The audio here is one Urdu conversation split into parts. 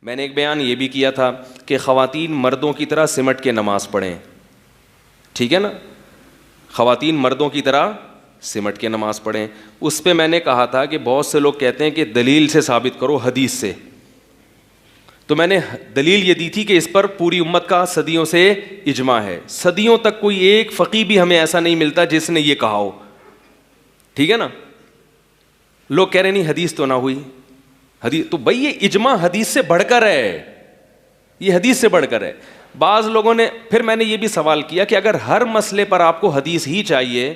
میں نے ایک بیان یہ بھی کیا تھا کہ خواتین مردوں کی طرح سمٹ کے نماز پڑھیں, ٹھیک ہے نا, خواتین مردوں کی طرح سمٹ کے نماز پڑھیں. اس پہ میں نے کہا تھا کہ بہت سے لوگ کہتے ہیں کہ دلیل سے ثابت کرو, حدیث سے. تو میں نے دلیل یہ دی تھی کہ اس پر پوری امت کا صدیوں سے اجماع ہے. صدیوں تک کوئی ایک فقیہ بھی ہمیں ایسا نہیں ملتا جس نے یہ کہا ہو, ٹھیک ہے نا. لوگ کہہ رہے نہیں حدیث تو نہ ہوئی, حدیث تو بھائی یہ اجماع حدیث سے بڑھ کر ہے, یہ حدیث سے بڑھ کر ہے. بعض لوگوں نے پھر میں نے یہ بھی سوال کیا کہ اگر ہر مسئلے پر آپ کو حدیث ہی چاہیے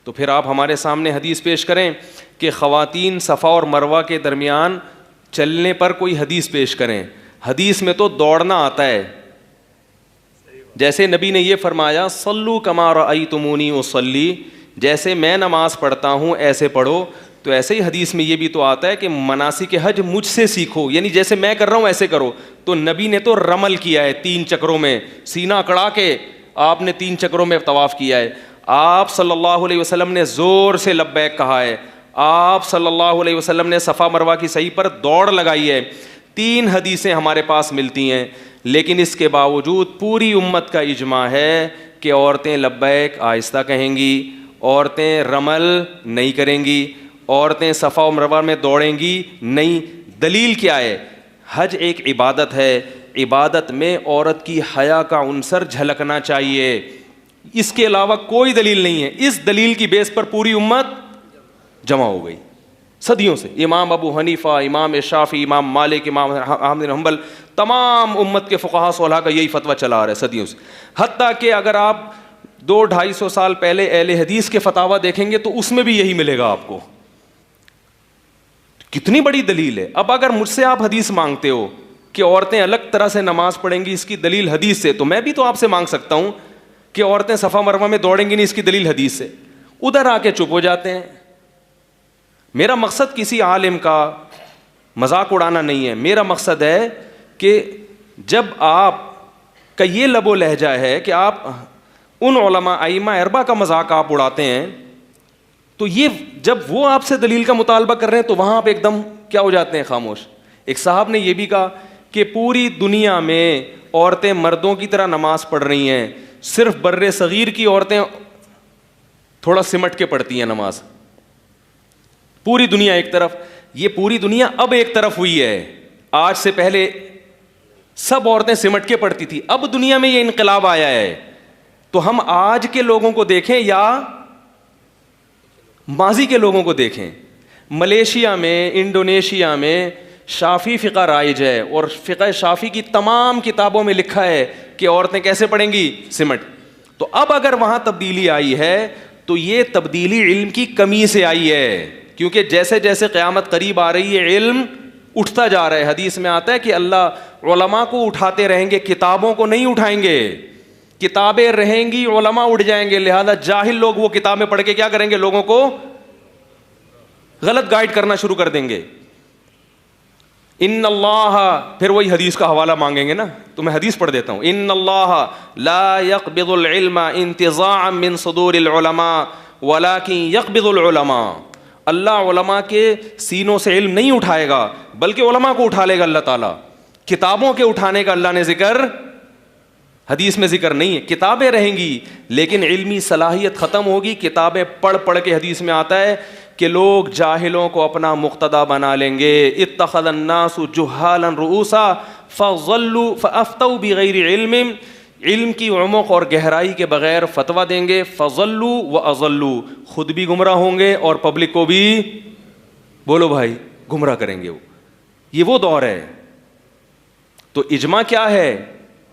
تو پھر آپ ہمارے سامنے حدیث پیش کریں کہ خواتین صفا اور مروہ کے درمیان چلنے پر کوئی حدیث پیش کریں. حدیث میں تو دوڑنا آتا ہے, جیسے نبی نے یہ فرمایا صلو کما رأیتمونی اصلی, جیسے میں نماز پڑھتا ہوں ایسے پڑھو. تو ایسے ہی حدیث میں یہ بھی تو آتا ہے کہ مناسک حج مجھ سے سیکھو, یعنی جیسے میں کر رہا ہوں ایسے کرو. تو نبی نے تو رمل کیا ہے 3 چکروں میں, سینہ اکڑا کے آپ نے 3 چکروں میں طواف کیا ہے. آپ صلی اللہ علیہ وسلم نے زور سے لبیک کہا ہے. آپ صلی اللہ علیہ وسلم نے صفا مروہ کی صحیح پر دوڑ لگائی ہے. 3 حدیثیں ہمارے پاس ملتی ہیں, لیکن اس کے باوجود پوری امت کا اجماع ہے کہ عورتیں لبیک آہستہ کہیں گی, عورتیں رمل نہیں کریں گی, عورتیں صفا و مروہ میں دوڑیں گی نہیں. دلیل کیا ہے؟ حج ایک عبادت ہے, عبادت میں عورت کی حیا کا عنصر جھلکنا چاہیے. اس کے علاوہ کوئی دلیل نہیں ہے. اس دلیل کی بیس پر پوری امت جمع ہو گئی صدیوں سے. امام ابو حنیفہ, امام شافعی, امام مالک, امام احمد بن حنبل, تمام امت کے فقہا صلحاء کا یہی فتویٰ چلا آ رہا ہے صدیوں سے. حتیٰ کہ اگر آپ 200-250 سال پہلے اہل حدیث کے فتاویٰ دیکھیں گے تو اس میں بھی یہی ملے گا آپ کو. کتنی بڑی دلیل ہے. اب اگر مجھ سے آپ حدیث مانگتے ہو کہ عورتیں الگ طرح سے نماز پڑھیں گی, اس کی دلیل حدیث سے, تو میں بھی تو آپ سے مانگ سکتا ہوں کہ عورتیں صفا مروہ میں دوڑیں گی نہیں, اس کی دلیل حدیث سے. ادھر آ کے چپ ہو جاتے ہیں. میرا مقصد کسی عالم کا مذاق اڑانا نہیں ہے. میرا مقصد ہے کہ جب آپ کا یہ لب و لہجہ ہے کہ آپ ان علماء ائمہ اربعہ کا مذاق آپ اڑاتے ہیں, تو یہ جب وہ آپ سے دلیل کا مطالبہ کر رہے ہیں تو وہاں آپ ایک دم کیا ہو جاتے ہیں, خاموش. ایک صاحب نے یہ بھی کہا کہ پوری دنیا میں عورتیں مردوں کی طرح نماز پڑھ رہی ہیں, صرف بر صغیر کی عورتیں تھوڑا سمٹ کے پڑھتی ہیں نماز. پوری دنیا ایک طرف, یہ پوری دنیا اب ایک طرف ہوئی ہے. آج سے پہلے سب عورتیں سمٹ کے پڑھتی تھی, اب دنیا میں یہ انقلاب آیا ہے. تو ہم آج کے لوگوں کو دیکھیں یا ماضی کے لوگوں کو دیکھیں. ملیشیا میں, انڈونیشیا میں شافی فقہ رائج ہے, اور فقہ شافی کی تمام کتابوں میں لکھا ہے کہ عورتیں کیسے پڑھیں گی, سمٹ. تو اب اگر وہاں تبدیلی آئی ہے تو یہ تبدیلی علم کی کمی سے آئی ہے, کیونکہ جیسے جیسے قیامت قریب آ رہی ہے علم اٹھتا جا رہا ہے. حدیث میں آتا ہے کہ اللہ علماء کو اٹھاتے رہیں گے, کتابوں کو نہیں اٹھائیں گے. کتابیں رہیں گی, علماء اٹھ جائیں گے. لہذا جاہل لوگ وہ کتابیں پڑھ کے کیا کریں گے, لوگوں کو غلط گائیڈ کرنا شروع کر دیں گے. ان اللہ, پھر وہی حدیث کا حوالہ مانگیں گے نا, تو میں حدیث پڑھ دیتا ہوں. ان اللہ لا يقبض العلم انتزاعا من صدور العلماء ولكن يقبض العلماء. اللہ علماء کے سینوں سے علم نہیں اٹھائے گا بلکہ علماء کو اٹھا لے گا اللہ تعالیٰ. کتابوں کے اٹھانے کا اللہ نے ذکر حدیث میں ذکر نہیں ہے. کتابیں رہیں گی لیکن علمی صلاحیت ختم ہوگی. کتابیں پڑھ پڑھ کے, حدیث میں آتا ہے کہ لوگ جاہلوں کو اپنا مقتدا بنا لیں گے. اتخذ الناس جہالا رؤوسا فضلوا فافتوا بغیر علم, علم کی عمق اور گہرائی کے بغیر فتویٰ دیں گے. فضلوا واضلوا, خود بھی گمراہ ہوں گے اور پبلک کو بھی, بولو بھائی, گمراہ کریں گے. یہ وہ دور ہے. تو اجماع کیا ہے,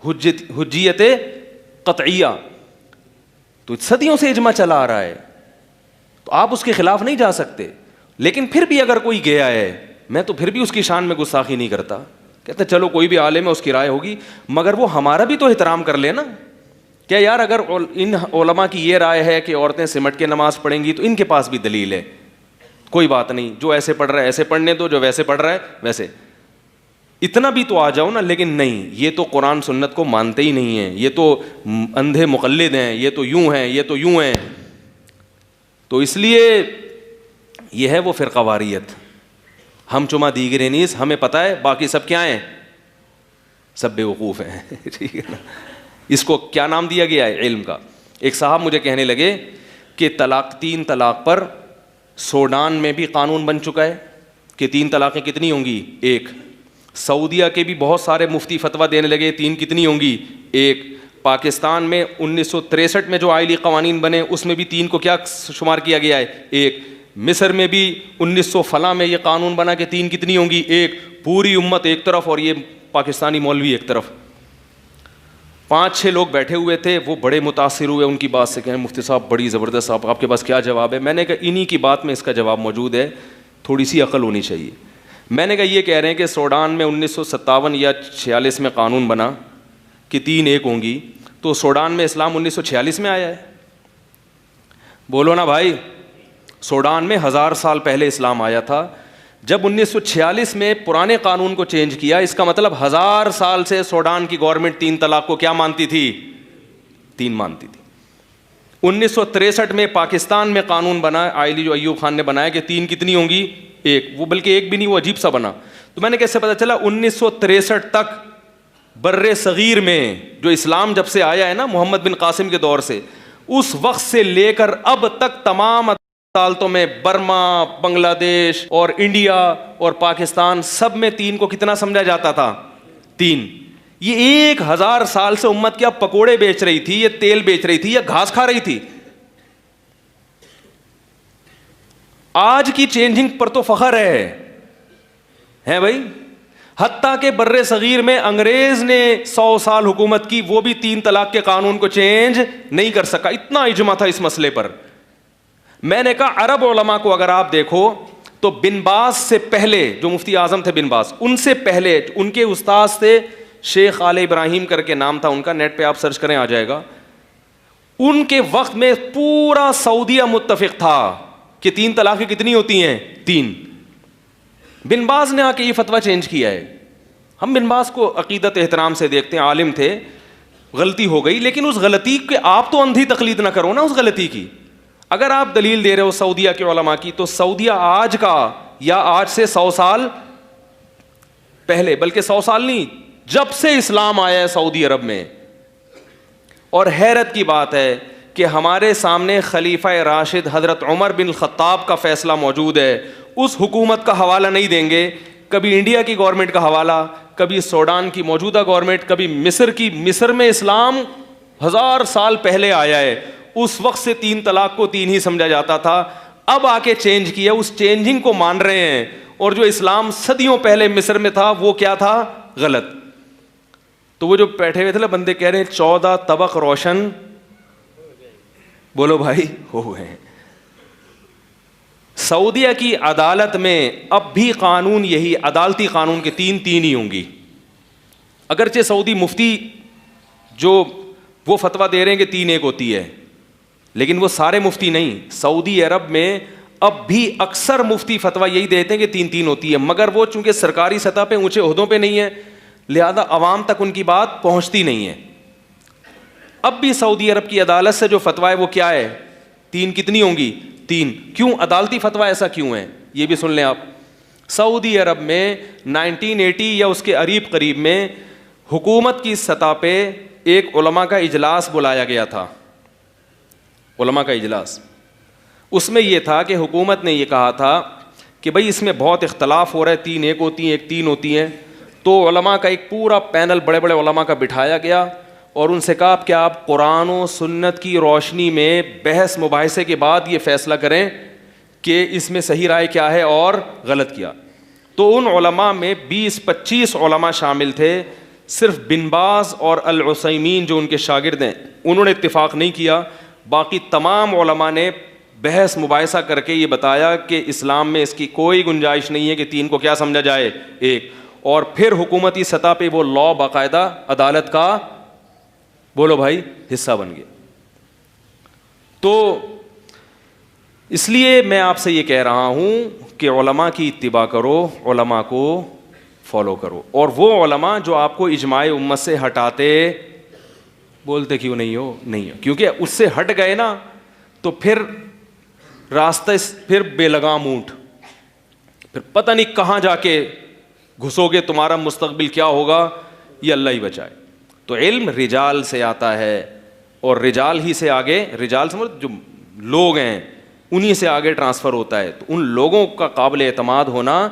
حجیت قطعیہ. تو صدیوں سے اجماع چلا آ رہا ہے, تو آپ اس کے خلاف نہیں جا سکتے. لیکن پھر بھی اگر کوئی گیا ہے, میں تو پھر بھی اس کی شان میں گستاخی نہیں کرتا. کہتے چلو کوئی بھی عالم ہے, اس کی رائے ہوگی, مگر وہ ہمارا بھی تو احترام کر لے نا. کیا یار, اگر ان علماء کی یہ رائے ہے کہ عورتیں سمٹ کے نماز پڑھیں گی تو ان کے پاس بھی دلیل ہے. کوئی بات نہیں, جو ایسے پڑھ رہا ہے ایسے پڑھنے دو, جو ویسے پڑھ رہا ہے ویسے. اتنا بھی تو آ جاؤ نا. لیکن نہیں, یہ تو قرآن سنت کو مانتے ہی نہیں ہیں, یہ تو اندھے مقلد ہیں, یہ تو یوں ہیں, یہ تو یوں ہیں. تو اس لیے یہ ہے وہ فرقہ واریت. ہم چما دیگرے نیز, ہمیں پتہ ہے باقی سب کیا ہیں, سب بیوقوف ہیں. ٹھیک ہے نا. اس کو کیا نام دیا گیا ہے؟ علم کا. ایک صاحب مجھے کہنے لگے کہ طلاق 3 طلاق پر سوڈان میں بھی قانون بن چکا ہے کہ 3 طلاقیں کتنی ہوں گی؟ 1. سعودیہ کے بھی بہت سارے مفتی فتویٰ دینے لگے 3 کتنی ہوں گی؟ 1. پاکستان میں 1963 میں جو آئلی قوانین بنے اس میں بھی 3 کو کیا شمار کیا گیا ہے؟ 1. مصر میں بھی 1900 فلاں میں یہ قانون بنا کہ 3 کتنی ہوں گی؟ 1. پوری امت ایک طرف اور یہ پاکستانی مولوی ایک طرف. 5-6 لوگ بیٹھے ہوئے تھے, وہ بڑے متاثر ہوئے ان کی بات سے, کہیں مفتی صاحب بڑی زبردست, آپ کے پاس کیا جواب ہے؟ میں نے کہا انہی کی بات میں اس کا جواب موجود ہے, تھوڑی سی عقل ہونی چاہیے. میں نے کہا یہ کہہ رہے ہیں کہ سوڈان میں 1957 یا 46 میں قانون بنا کہ 3 ایک ہوں گی, تو سوڈان میں اسلام 1946 میں آیا ہے؟ بولو نا بھائی. سوڈان میں 1000 سال پہلے اسلام آیا تھا. جب 1946 میں پرانے قانون کو چینج کیا, اس کا مطلب 1000 سال سے سوڈان کی گورنمنٹ 3 طلاق کو کیا مانتی تھی؟ 3 مانتی تھی. 1963 میں پاکستان میں قانون بنا, آئلی جو ایوب خان نے بنایا کہ 3 کتنی ہوں گی؟ 1. وہ بلکہ 1 بھی نہیں, وہ عجیب سا بنا. تو میں نے کیسے پتا چلا؟ 1963 تک بر صغیر میں جو اسلام جب سے آیا ہے نا محمد بن قاسم کے دور سے, اس وقت سے لے کر اب تک تمام عدالتوں میں برما, بنگلہ دیش اور انڈیا اور پاکستان سب میں 3 کو کتنا سمجھا جاتا تھا؟ 3. یہ 1000 سال سے امت کیا پکوڑے بیچ رہی تھی, یہ تیل بیچ رہی تھی, یا گھاس کھا رہی تھی؟ آج کی چینجنگ پر تو فخر ہے بھائی. حتیٰ کہ بر صغیر میں انگریز نے 100 سال حکومت کی, وہ بھی 3 طلاق کے قانون کو چینج نہیں کر سکا. اتنا اجماع تھا اس مسئلے پر. میں نے کہا عرب علماء کو اگر آپ دیکھو تو بن باز سے پہلے, جو مفتی اعظم تھے بن باز, ان سے پہلے ان کے استاذ تھے شیخ آل ابراہیم کر کے نام تھا ان کا, نیٹ پہ آپ سرچ کریں آ جائے گا. ان کے وقت میں پورا سعودیہ متفق تھا کہ 3 طلاقیں کتنی ہوتی ہیں؟ 3. بن باز نے آ کے یہ فتویٰ چینج کیا ہے. ہم بن باز کو عقیدت احترام سے دیکھتے ہیں, عالم تھے, غلطی ہو گئی, لیکن اس غلطی کے آپ تو اندھی تقلید نہ کرو نا اس غلطی کی. اگر آپ دلیل دے رہے ہو سعودیہ کے علماء کی, تو سعودیہ آج کا یا آج سے 100 سال پہلے, بلکہ 100 سال نہیں, جب سے اسلام آیا ہے سعودی عرب میں. اور حیرت کی بات ہے کہ ہمارے سامنے خلیفہ راشد حضرت عمر بن خطاب کا فیصلہ موجود ہے. اس حکومت کا حوالہ نہیں دیں گے, کبھی انڈیا کی گورنمنٹ کا حوالہ, کبھی سوڈان کی موجودہ گورنمنٹ, کبھی مصر کی. مصر میں اسلام 1000 سال پہلے آیا ہے, اس وقت سے 3 طلاق کو 3 ہی سمجھا جاتا تھا. اب آ کے چینج کیا, اس چینجنگ کو مان رہے ہیں, اور جو اسلام صدیوں پہلے مصر میں تھا وہ کیا تھا؟ غلط. تو وہ جو بیٹھے ہوئے تھے بندے کہہ رہے ہیں 14 طبق روشن, بولو بھائی, ہو گئے ہیں. سعودیہ کی عدالت میں اب بھی قانون یہی, عدالتی قانون کے 3 ہی ہوں گی. اگرچہ سعودی مفتی جو وہ فتویٰ دے رہے ہیں کہ 3 ایک ہوتی ہے, لیکن وہ سارے مفتی نہیں. سعودی عرب میں اب بھی اکثر مفتی فتویٰ یہی دیتے ہیں کہ 3 ہوتی ہے, مگر وہ چونکہ سرکاری سطح پہ اونچے عہدوں پہ نہیں ہے, لہذا عوام تک ان کی بات پہنچتی نہیں ہے. اب بھی سعودی عرب کی عدالت سے جو فتویٰ ہے وہ کیا ہے؟ 3 کتنی ہوں گی؟ 3. کیوں عدالتی فتویٰ ایسا کیوں ہے یہ بھی سن لیں آپ. سعودی عرب میں 1980 یا اس کے قریب میں حکومت کی سطح پہ ایک علماء کا اجلاس بلایا گیا تھا, علماء کا اجلاس. اس میں یہ تھا کہ حکومت نے یہ کہا تھا کہ بھائی اس میں بہت اختلاف ہو رہا ہے, 3 ایک ہوتی ہیں, 3 ہوتی ہیں. تو علماء کا ایک پورا پینل بڑے بڑے علماء کا بٹھایا گیا, اور ان سے کہا کہ آپ قرآن و سنت کی روشنی میں بحث مباحثے کے بعد یہ فیصلہ کریں کہ اس میں صحیح رائے کیا ہے اور غلط کیا. تو ان علماء میں 20-25 علماء شامل تھے. صرف بن باز اور العثیمین جو ان کے شاگرد ہیں انہوں نے اتفاق نہیں کیا. باقی تمام علماء نے بحث مباحثہ کر کے یہ بتایا کہ اسلام میں اس کی کوئی گنجائش نہیں ہے کہ 3 کو کیا سمجھا جائے؟ 1. اور پھر حکومتی سطح پہ وہ لا باقاعدہ عدالت کا, بولو بھائی, حصہ بن گیا. تو اس لیے میں آپ سے یہ کہہ رہا ہوں کہ علماء کی اتباع کرو, علماء کو فالو کرو. اور وہ علماء جو آپ کو اجماع امت سے ہٹاتے, بولتے کیوں نہیں ہو؟ نہیں ہو, کیونکہ اس سے ہٹ گئے نا تو پھر راستہ, پھر بے لگام اونٹ, پھر پتہ نہیں کہاں جا کے گھسو گے, تمہارا مستقبل کیا ہوگا یہ اللہ ہی بچائے. تو علم رجال سے آتا ہے, اور رجال ہی سے آگے, رجال سمجھ جو لوگ ہیں انہی سے آگے ٹرانسفر ہوتا ہے. تو ان لوگوں کا قابل اعتماد ہونا